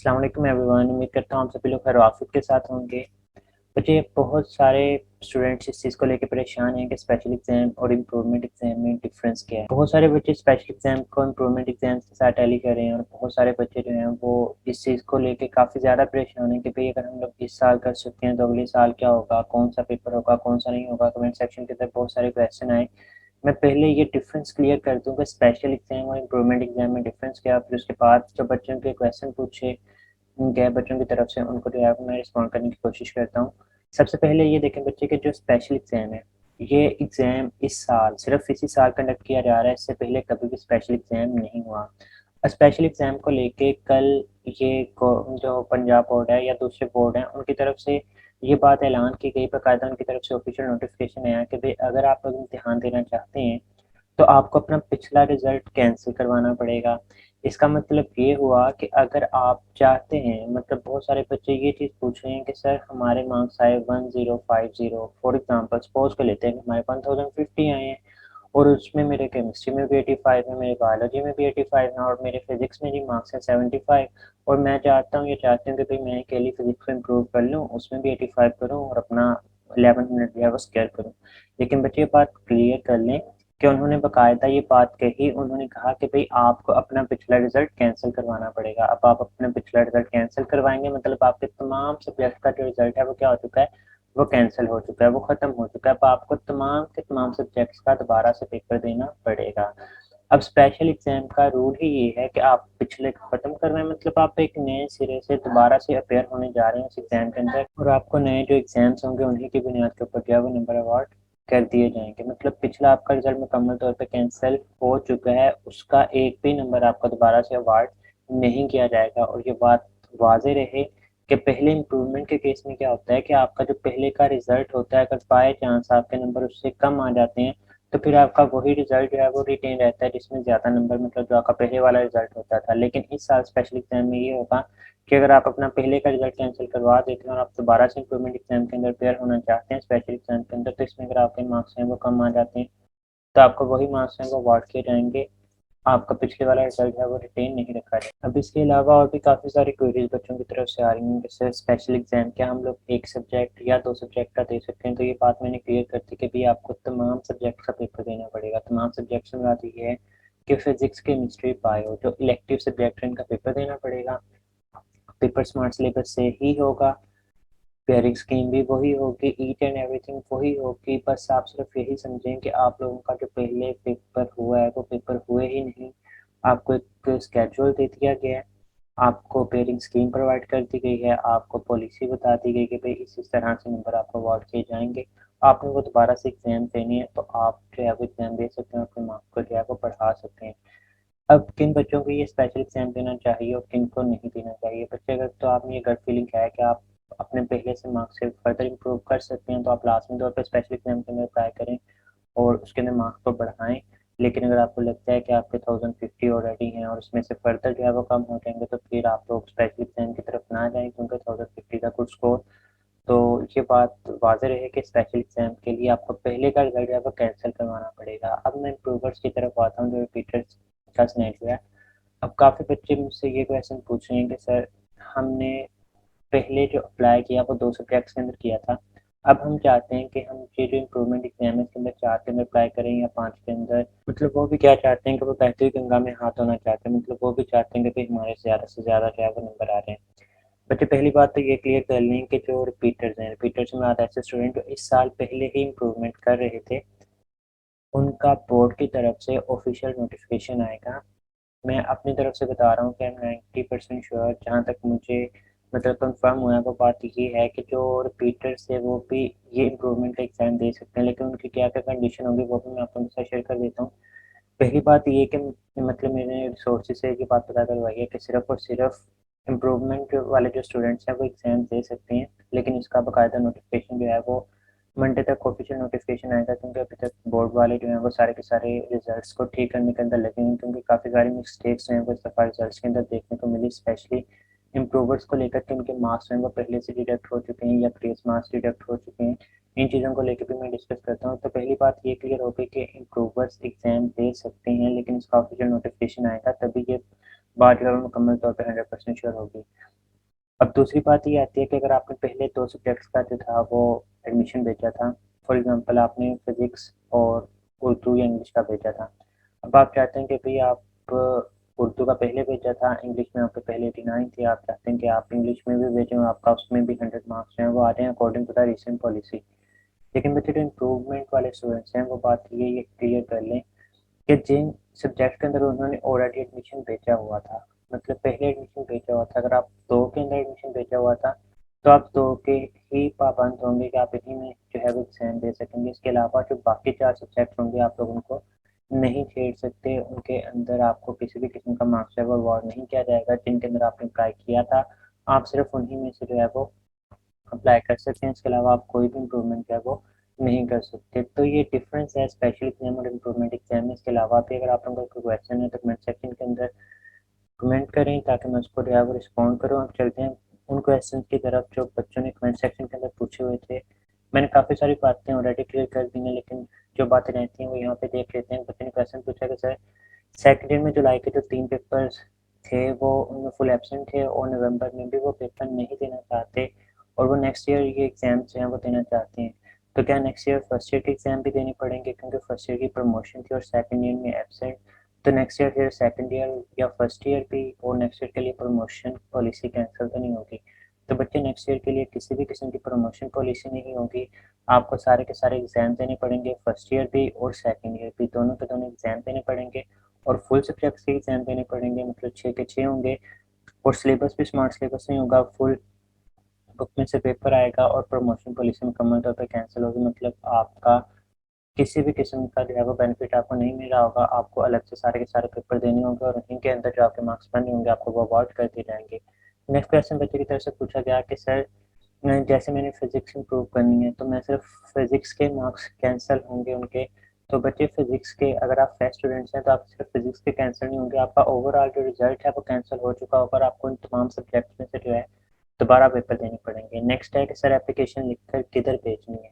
अस्सलाम वालेकुम एवरीवन। उम्मीद करता हूँ आप सभी लोग खैर आफियत के साथ होंगे। बच्चे बहुत सारे स्टूडेंट्स इस चीज़ को लेकर परेशान हैं कि स्पेशल एग्ज़ाम और इम्प्रूवमेंट एग्ज़ाम में डिफरेंस क्या है। बहुत सारे बच्चे स्पेशल एग्ज़ाम को इम्प्रूवमेंट एग्ज़ाम के साथ टैली कर रहे हैं और बहुत सारे बच्चे जो हैं वो इस चीज़ को लेके काफ़ी ज़्यादा परेशान हैं कि भई अगर हम लोग इस साल कर सकते हैं तो अगले साल क्या होगा, कौन-सा पेपर होगा, कौन-सा नहीं होगा। कमेंट सेक्शन के अंदर बहुत सारे क्वेश्चन आए। मैं पहले ये डिफरेंस क्लियर कर दूँ कि स्पेशल एग्ज़ाम और इम्प्रूवमेंट एग्ज़ाम में डिफरेंस क्या है, फिर उसके बाद जो बच्चों के क्वेश्चन पूछे गए बच्चों की तरफ से उनको जो है मैं रिस्पॉन्ड करने की कोशिश करता हूँ। सबसे पहले ये देखें बच्चे के जो स्पेशल एग्ज़ाम है, ये एग्ज़ाम इस साल सिर्फ़ इसी साल कंडक्ट किया जा रहा है, इससे पहले कभी भी स्पेशल एग्ज़ाम नहीं हुआ। स्पेशल एग्ज़ाम को लेके कल ये को जो पंजाब बोर्ड है या दूसरे बोर्ड हैं, उनकी तरफ से ये बात ऐलान की गई, बाकायदा उनकी तरफ से ऑफ़िशियल नोटिफ़िकेशन आया कि भई अगर आप लोग इम्तिहान देना चाहते हैं तो आपको अपना पिछला रिज़ल्ट कैंसल करवाना पड़ेगा। इसका मतलब ये हुआ कि अगर आप चाहते हैं मतलब बहुत सारे बच्चे ये चीज़ पूछ रहे हैं कि सर हमारे मार्क्स आए 1050 फॉर एग्ज़ाम्पल सपोज़ कर लेते हैं कि हमारे 1050 आए हैं और उसमें मेरे केमिस्ट्री में भी 85 है, मेरे बायोलॉजी में भी 85 है और मेरे फिज़िक्स में भी मार्क्स हैं 75 और मैं चाहती हूँ कि भई मैं अकेली फिज़िक्स में इम्प्रूव कर लूँ, उसमें भी 85 करूँ और अपना 1100 जो है वो स्कोर करूँ। लेकिन बच्चे ये बात क्लियर कर लें कि उन्होंने बाकायदा ये बात कही, उन्होंने कहा कि भई आपको अपना पिछला रिज़ल्ट कैंसल करवाना पड़ेगा। अब आप अपना पिछला रिज़ल्ट कैंसल करवाएँगे मतलब आपके तमाम सब्जेक्ट का जो रिज़ल्ट है वो क्या हो चुका है, वो कैंसल हो चुका है, वो ख़त्म हो चुका है। अब आपको तमाम के तमाम सब्जेक्ट्स का दोबारा से पेपर देना पड़ेगा। अब स्पेशल एग्ज़ाम का रूल ही ये है कि आप पिछले को ख़त्म कर रहे हैं मतलब आप एक नए सिरे से दोबारा से अपीयर होने जा रहे हैं उस एग्ज़ाम के अंदर और आपको नए जो एग्ज़ाम्स होंगे उन्हीं की बुनियाद के ऊपर जो है वो नंबर अवार्ड कर दिए जाएँगे। मतलब पिछला आपका रिज़ल्ट मुकम्मल तौर पे कैंसल हो चुका है, उसका एक भी नंबर आपका दोबारा से अवार्ड नहीं किया जाएगा और ये बात वाज़ेह रहे कि पहले इम्प्रूवमेंट के केस में क्या होता है कि आपका जो पहले का रिज़ल्ट होता है अगर बाय चांस आपके नंबर उससे कम आ जाते हैं, तो फिर आपका वही रिज़ल्ट जो है वो रिटेन रहता है जिसमें ज़्यादा नंबर मतलब जो आपका पहले वाला रिज़ल्ट होता था। लेकिन इस साल स्पेशल एग्ज़ाम में ये होगा कि अगर आप अपना पहले का रिज़ल्ट कैंसल करवा देते हैं और आप दोबारा से इम्प्रूवमेंट एग्ज़ाम के अंदर अपीयर होना चाहते हैं स्पेशल एग्ज़ाम के अंदर, तो इसमें अगर आपके मार्क्स हैं वो कम आ जाते हैं, तो आपको वही मार्क्स हैं वो अवार्ड किए जाएँगे। आपका पिछले वाला रिज़ल्ट है वो रिटेन नहीं रखा जाएगा। अब इसके अलावा और भी काफ़ी सारी क्वेरीज़ बच्चों की तरफ से आ रही हैं, जैसे स्पेशल एग्ज़ाम क्या हम लोग 1 सब्जेक्ट या 2 सब्जेक्ट का दे सकते हैं? तो ये बात मैंने क्लियर कर दी कि भई आपको तमाम सब्जेक्ट का पेपर देना पड़ेगा। तमाम सब्जेक्ट से मुराद ये है कि फिज़िक्स, केमिस्ट्री, बायो जो इलेक्टिव सब्जेक्ट हैं इनका पेपर देना पड़ेगा। पेपर स्मार्ट सिलेबस से ही होगा, पेयरिंग स्कीम भी वही होगी, ईच एंड एवरीथिंग वही होगी, बस आप सिर्फ़ यही समझें कि आप लोगों का जो पहले पेपर हुआ है, वो पेपर हुए ही नहीं। आपको एक स्केड्यूल दे दिया गया है, आपको पेयरिंग स्कीम प्रोवाइड कर दी गई है, आपको पॉलिसी बता दी गई कि भई इस तरह से नंबर आपको अवार्ड किए जाएँगे। आपने वो दोबारा से एग्ज़ाम देने हैं, तो आप जो है वो एग्ज़ाम दे सकते हैं, अपने मार्क्स को जो है वो बढ़ा सकते हैं। अब किन बच्चों को ये स्पेशल एग्ज़ाम देना चाहिए और किनको नहीं देना चाहिए? बच्चे अगर तो आप में ये गट फीलिंग है कि आप अपने पहले से मार्क्स से फर्दर इम्प्रूव कर सकते हैं, तो आप लाज़मी तौर पे स्पेशल एग्ज़ाम के अंदर ट्राई करें और उसके अंदर मार्क्स को बढ़ाएँ। लेकिन अगर आपको लगता है कि आपके 1050 ऑलरेडी हैं और उसमें से फर्दर जो है वो कम हो जाएँगे, तो फिर आप लोग स्पेशल एग्ज़ाम की तरफ ना जाएँ क्योंकि 1050 का गुड स्कोर तो ये बात वाज़ेह रहे कि स्पेशल एग्ज़ाम के लिए आपको पहले का रिज़ल्ट जो है वो कैंसल करवाना पड़ेगा। अब मैं इम्प्रूवर्स की तरफ आता हूँ, जो रिपीटर्स का सिनेरियो है। अब काफ़ी बच्चे मुझसे ये क्वेश्चन पूछ रहे हैं कि सर हमने पहले जो अप्लाई किया वो 2 सब्जेक्ट्स के अंदर किया था। अब हम चाहते हैं कि हम ये जो इम्प्रूवमेंट एग्ज़ाम है इसके अंदर 4 के अंदर अप्लाई करें या 5 के अंदर। मतलब वो भी क्या चाहते हैं कि वो बहती हुई गंगा में हाथ धोना चाहते हैं। मतलब वो भी चाहते हैं कि भई हमारे ज़्यादा से ज़्यादा जो है वो नंबर आ रहे हैं। बच्चे पहली बात तो ये क्लियर कर लें कि जो रिपीटर्स हैं, रिपीटर्स में आधा ऐसे स्टूडेंट जो इस साल पहले ही इम्प्रूवमेंट कर रहे थे, उनका बोर्ड की तरफ से ऑफ़िशियल नोटिफ़िकेशन आएगा। मैं अपनी तरफ से बता रहा हूँ कि आई एम 90% श्योर जहाँ तक मुझे मतलब कन्फर्म हुआ है वो बात ये है कि जो रिपीटर्स थे वो भी ये इम्प्रूवमेंट का एग्ज़ाम दे सकते हैं, लेकिन उनकी क्या-क्या कंडीशन होगी वो भी मैं आप लोगों के साथ शेयर कर देता हूँ। पहली बात ये कि मतलब मैंने रिसोर्सेज़ से ये बात पता करवाई है कि सिर्फ़ और सिर्फ़ इम्प्रूवमेंट वाले जो स्टूडेंट्स हैं वो एग्ज़ाम दे सकते हैं, लेकिन इसका बाकायदा नोटिफ़िकेशन जो है वो मंडे तक ऑफ़िशियल नोटिफ़िकेशन आएगा क्योंकि अभी तक बोर्ड वाले जो हैं वो सारे के सारे रिज़ल्ट्स को ठीक करने के अंदर लगे हैं क्योंकि काफ़ी सारी मिस्टेक्स जो हैं वो इस दफ़ा रिज़ल्ट्स के अंदर देखने को मिली स्पेशली इम्प्रूवर्स को लेकर के उनके मार्क्स जो हैं वो पहले से डिडक्ट हो चुके हैं या ग्रेस मार्क्स डिडक्ट हो चुके हैं। इन चीज़ों को लेके भी मैं डिस्कस करता हूँ। तो पहली बात ये क्लियर हो गई कि इम्प्रूवर्स एग्ज़ाम दे सकते हैं लेकिन इसका ऑफ़िशियल नोटिफ़िकेशन आएगा तभी ये बाद जो है मुकम्मल तौर पे 100% श्योर होगी। अब दूसरी बात ये आती है कि अगर आपने पहले 2 सब्जेक्ट्स का जो था वो एडमिशन भेजा था, फॉर एग्ज़ाम्पल आपने फिज़िक्स और उर्दू या इंग्लिश का भेजा था। अब आप चाहते हैं कि भई आप उर्दू का पहले भेजा था, इंग्लिश में आपके पहले 89 थे, आप चाहते हैं कि आप इंग्लिश में भी भेजें और आपका उसमें भी 100 मार्क्स जो हैं वो आ रहे हैं according to the recent policy. लेकिन बच्चे जो इम्प्रूवमेंट वाले स्टूडेंट्स हैं वो बात ये क्लियर कर लें कि जिन सब्जेक्ट के अंदर उन्होंने ऑलरेडी एडमिशन भेजा हुआ था, मतलब पहले एडमिशन भेजा हुआ था, अगर आप 2 के अंदर एडमिशन भेजा हुआ था, तो आप 2 के ही पाबंद होंगे कि आप इन्हीं में जो है वो एग्ज़ाम दे सकेंगे। इसके अलावा जो बाकी 4 सब्जेक्ट होंगे आप लोग उनको नहीं छेड़ सकते, उनके अंदर आपको किसी भी किस्म का मार्क्स जो है वो अवार्ड नहीं किया जाएगा, जिनके अंदर आपने अप्लाई किया था, आप सिर्फ़ उन्हीं में से जो है वो अप्लाई कर सकते हैं, इसके अलावा आप कोई भी इम्प्रूवमेंट जो है वो नहीं कर सकते। तो ये डिफ़रेंस है स्पेशल एग्ज़ाम और इम्प्रूवमेंट एग्ज़ाम में। इसके अलावा भी अगर आप लोगों का कोई क्वेश्चन है तो कमेंट सेक्शन के अंदर कमेंट करें ताकि मैं उसको जो है वो रिस्पॉन्ड करूँ। अब चलते हैं उन क्वेश्चन की तरफ जो बच्चों ने कमेंट सेक्शन के अंदर पूछे हुए थे। मैंने काफ़ी सारी बातें ऑलरेडी क्लियर कर दी हैं, लेकिन जो बातें रहती हैं वो यहाँ पे देख लेते हैं। बच्चे ने क्वेश्चन पूछा कि सर सेकंड ईयर में जुलाई के जो 3 पेपर्स थे वो उनमें फुल एब्सेंट थे और नवंबर में भी वो पेपर नहीं देना चाहते और वो नेक्स्ट ईयर ये एग्ज़ाम्स जो हैं वो देना चाहते हैं। तो क्या नेक्स्ट ईयर फर्स्ट ईयर के एग्ज़ाम भी देने पड़ेंगे क्योंकि फर्स्ट ईयर की प्रमोशन थी और सेकंड ईयर में एब्सेंट, तो नेक्स्ट ईयर फिर सेकंड ईयर या फर्स्ट ईयर भी और नेक्स्ट ईयर के लिए प्रमोशन पॉलिसी कैंसल तो नहीं होगी? तो बच्चे नेक्स्ट ईयर के लिए किसी भी किस्म की प्रमोशन पॉलिसी नहीं होगी। आपको सारे के सारे एग्ज़ाम देने पड़ेंगे, फर्स्ट ईयर भी और सेकंड ईयर भी, दोनों के दोनों एग्ज़ाम देने पड़ेंगे और फुल सब्जेक्ट्स के एग्ज़ाम देने पड़ेंगे, मतलब 6 के 6 होंगे और सिलेबस भी स्मार्ट सिलेबस नहीं होगा, फुल बुक में से पेपर आएगा और प्रमोशन पॉलिसी मुकम्मल तौर पे कैंसल होगी, मतलब आपका किसी भी किस्म का जो है वो बेनिफिट आपको नहीं मिल रहा होगा, आपको अलग से सारे के सारे पेपर देने होंगे और इनके अंदर जो आपके मार्क्स बने होंगे आपको वो अवार्ड कर दिए जाएँगे। नेक्स्ट क्वेश्चन बच्चे की तरफ से पूछा गया कि सर जैसे मैंने फिज़िक्स इम्प्रूव करनी है, तो मैं सिर्फ फिज़िक्स के मार्क्स कैंसल होंगे उनके, तो बच्चे फिज़िक्स के अगर आप फेस्ट स्टूडेंट्स हैं, तो आप सिर्फ फिज़िक्स के कैंसल नहीं होंगे, आपका ओवरऑल जो रिज़ल्ट है वो कैंसल हो चुका होगा और आपको इन तमाम सब्जेक्ट्स में से जो है दोबारा पेपर देने पड़ेंगे। नेक्स्ट है कि सर एप्लीकेशन लिखकर किधर भेजनी है?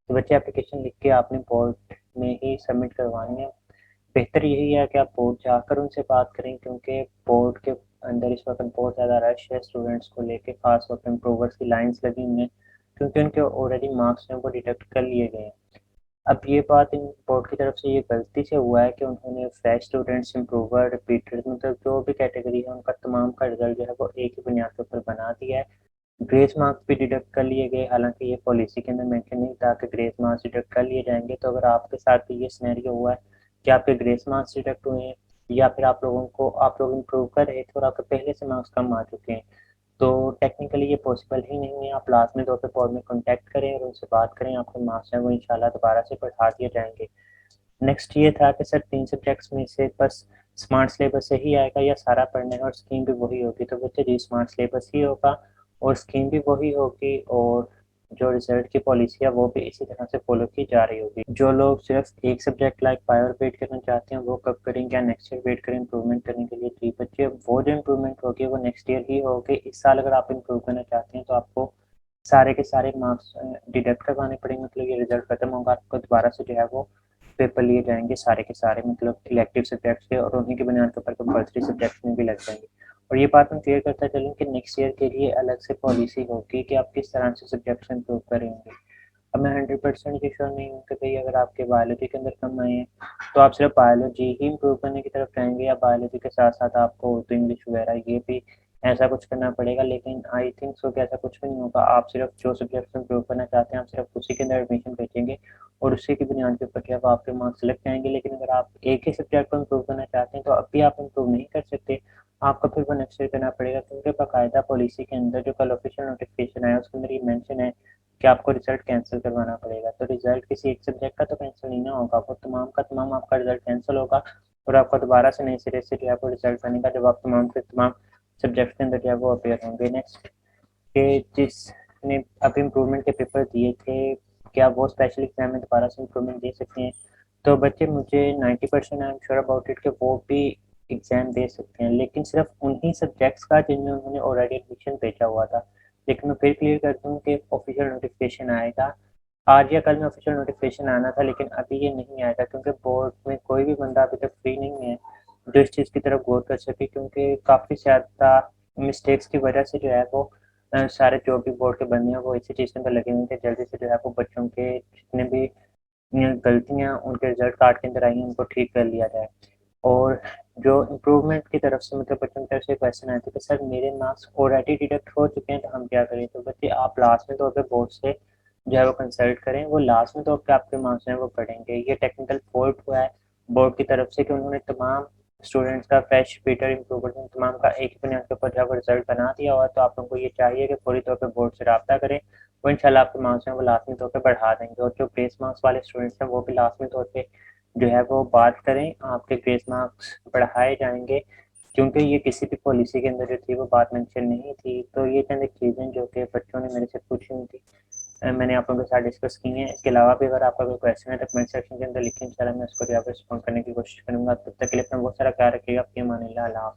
तो बच्चे एप्लीकेशन लिख के आपने बोर्ड में ही सबमिट करवानी है। बेहतर यही है कि आप बोर्ड जाकर उनसे बात करें क्योंकि बोर्ड के अंदर इस वक़्त बहुत ज़्यादा रश है स्टूडेंट्स को लेके, ख़ास तौर पे इम्प्रूवर्स की लाइन्स लगी हुई हैं क्योंकि उनके ऑलरेडी मार्क्स जो हैं वो डिडक्ट कर लिए गए हैं। अब ये बात इन बोर्ड की तरफ से ये गलती से हुआ है कि उन्होंने फ्रेश स्टूडेंट्स, इम्प्रूवर, रिपीटर्स मतलब जो भी कैटेगरी है उनका तमाम का रिज़ल्ट जो है वो एक ही बुनियाद के ऊपर बना दिया है। ग्रेस मार्क्स भी डिडक्ट कर लिए गए, हालाँकि ये पॉलिसी के अंदर मेंशन नहीं था कि ग्रेस मार्क्स डिडक्ट कर लिए जाएँगे, तो अगर आपके साथ भी ये सिनेरियो हुआ है कि आपके ग्रेस मार्क्स डिडक्ट हुए हैं या फिर आप लोग इम्प्रूव कर रहे थे और आपके पहले से मार्क्स कम आ चुके हैं, तो टेक्निकली ये पॉसिबल ही नहीं है। आप लाज़मी तौर पे बोर्ड में कॉन्टैक्ट करें और उनसे बात करें, आपके मार्क्स हैं वो इंशाल्लाह दोबारा से बढ़ा दिए जाएँगे। नेक्स्ट ये था कि सर 3 सब्जेक्ट्स में से बस स्मार्ट सिलेबस से ही आएगा या सारा पढ़ना है और स्कीम भी वही होगी? तो बच्चे जी स्मार्ट सिलेबस ही होगा और स्कीम भी वही होगी और जो रिज़ल्ट की पॉलिसी है वो भी इसी तरह से फ़ॉलो की जा रही होगी। जो लोग सिर्फ़ एक सब्जेक्ट लाइक बायो वेट करना चाहते हैं वो कब करेंगे या नेक्स्ट ईयर वेट करें इम्प्रूवमेंट करने के लिए? जी बच्चे वो जो इम्प्रूवमेंट होगी वो नेक्स्ट ईयर ही होगी। इस साल अगर आप इम्प्रूव करना चाहते हैं तो आपको सारे के सारे मार्क्स डिडक्ट करवाने पड़ेंगे, मतलब ये रिज़ल्ट खत्म होगा आपको दोबारा से जो है वो पेपर लिए जाएँगे सारे के सारे, मतलब इलेक्टिव सब्जेक्ट्स के और उन्हीं की बुनियाद के ऊपर कंपल्सरी सब्जेक्ट्स में भी लग जाएँगे। और ये बात मैं क्लियर करता चलूँ कि नेक्स्ट ईयर के लिए अलग से पॉलिसी होगी कि आप किस तरह से सब्जेक्ट्स इम्प्रूव करेंगे। अब मैं 100% ये श्योर नहीं हूँ कि भई अगर आपके बायोलॉजी के अंदर कम आए हैं, तो आप सिर्फ बायोलॉजी ही इम्प्रूव करने की तरफ जाएँगे या बायोलॉजी के साथ-साथ आपको उर्दू, इंग्लिश वगैरह ये भी ऐसा कुछ करना पड़ेगा, लेकिन आई थिंक सो कि ऐसा कुछ भी नहीं होगा। आप सिर्फ जो सब्जेक्ट्स इम्प्रूव करना चाहते हैं, आप सिर्फ उसी के अंदर एडमिशन भेजेंगे और उसी की बुनियाद के ऊपर जो है वो आपके मार्क्स लग जाएँगे। लेकिन अगर आप एक ही सब्जेक्ट को इम्प्रूव करना चाहते हैं, तो अब भी आप इम्प्रूव नहीं कर सकते। आपको फिर वो नेक्स्ट ईयर करना पड़ेगा क्योंकि बाकायदा पॉलिसी के अंदर जो कल ऑफिशियल नोटिफ़िकेशन आया, उसके अंदर ये मेंशन है कि आपको रिज़ल्ट कैंसल करवाना पड़ेगा। तो रिज़ल्ट किसी एक सब्जेक्ट का तो कैंसल नहीं ना होगा, वो तमाम का तमाम आपका रिज़ल्ट कैंसल होगा और आपका दोबारा से नए सिरे से जो है वो रिज़ल्ट बनेगा जब आप तमाम के तमाम सब्जेक्ट के अंदर जो है वो अपीयर होंगे। नेक्स्ट कि जिसने अब इम्प्रूवमेंट के पेपर दिए थे, क्या वो स्पेशल एग्ज़ाम में दोबारा से इम्प्रूवमेंट दे सकते हैं? तो बच्चे मुझे 90% I am sure about it कि वो भी एग्ज़ाम दे सकते हैं, लेकिन सिर्फ़ उन्हीं सब्जेक्ट्स का जिनमें उन्होंने ऑलरेडी एडमिशन भेजा हुआ था। लेकिन मैं फिर क्लियर कर दूँ कि ऑफ़िशियल नोटिफ़िकेशन आएगा। आज या कल में ऑफ़िशियल नोटिफ़िकेशन आना था लेकिन अभी ये नहीं आएगा क्योंकि बोर्ड में कोई भी बंदा अभी तक फ्री नहीं है। जो इस चीज़ की तरफ गौर कर सके, क्योंकि काफ़ी ज़्यादा मिस्टेक्स की वजह से जो है वो सारे जो भी बोर्ड के बंदे हैं वो इसी चीज़ के अंदर लगे हुए थे, जल्दी से जो है वो बच्चों के जितने भी गलतियाँ उनके रिजल्ट कार्ड के अंदर आई हैं उनको ठीक कर लिया जाए। और जो इम्प्रूवमेंट की तरफ से मतलब बच्चों की तरफ से क्वेश्चन आए थे कि सर मेरे मार्क्स ऑलरेडी डिडक्ट हो चुके हैं तो हम क्या करें? तो बच्चे आप लास्ट में तौर पे बोर्ड से जो है वो कंसल्ट करें, वो लास्ट में तौर पे आपके मार्क्स जो हैं वो पढ़ेंगे। ये टेक्निकल फॉल्ट हुआ है बोर्ड की तरफ से कि उन्होंने तमाम स्टूडेंट्स का फ्रेश फीटर इम्प्रूवर तमाम का एक ही बुनियाद के ऊपर जब रिजल्ट बना दिया हुआ, तो आप लोगों को ये चाहिए कि पूरी तौर पे बोर्ड से रब्ता करें। वो इंशाल्लाह आपके मार्क्स हैं वो लाजमी तौर पे बढ़ा देंगे, और जो ग्रेस मार्क्स वाले स्टूडेंट्स हैं वो भी लाजमी तौर पे जो है वो बात करें, आपके ग्रेस मार्क्स बढ़ाए जाएंगे, क्योंकि ये किसी भी पॉलिसी के अंदर जो थी वो बात मेंशन नहीं थी। तो ये चंद एक चीज़ें जो कि बच्चों ने मेरे से पूछी हुई थी, मैंने आप लोगों के साथ डिस्कस की हैं। इसके अलावा भी अगर आपका कोई क्वेश्चन है तो कमेंट सेक्शन के अंदर लिखें, इंशाल्लाह मैं उसको जो है रिस्पॉन्ड करने की कोशिश करूँगा। तब तक के लिए अपना बहुत सारा ख्याल रखिएगा। अपनी अमान अल्लाह।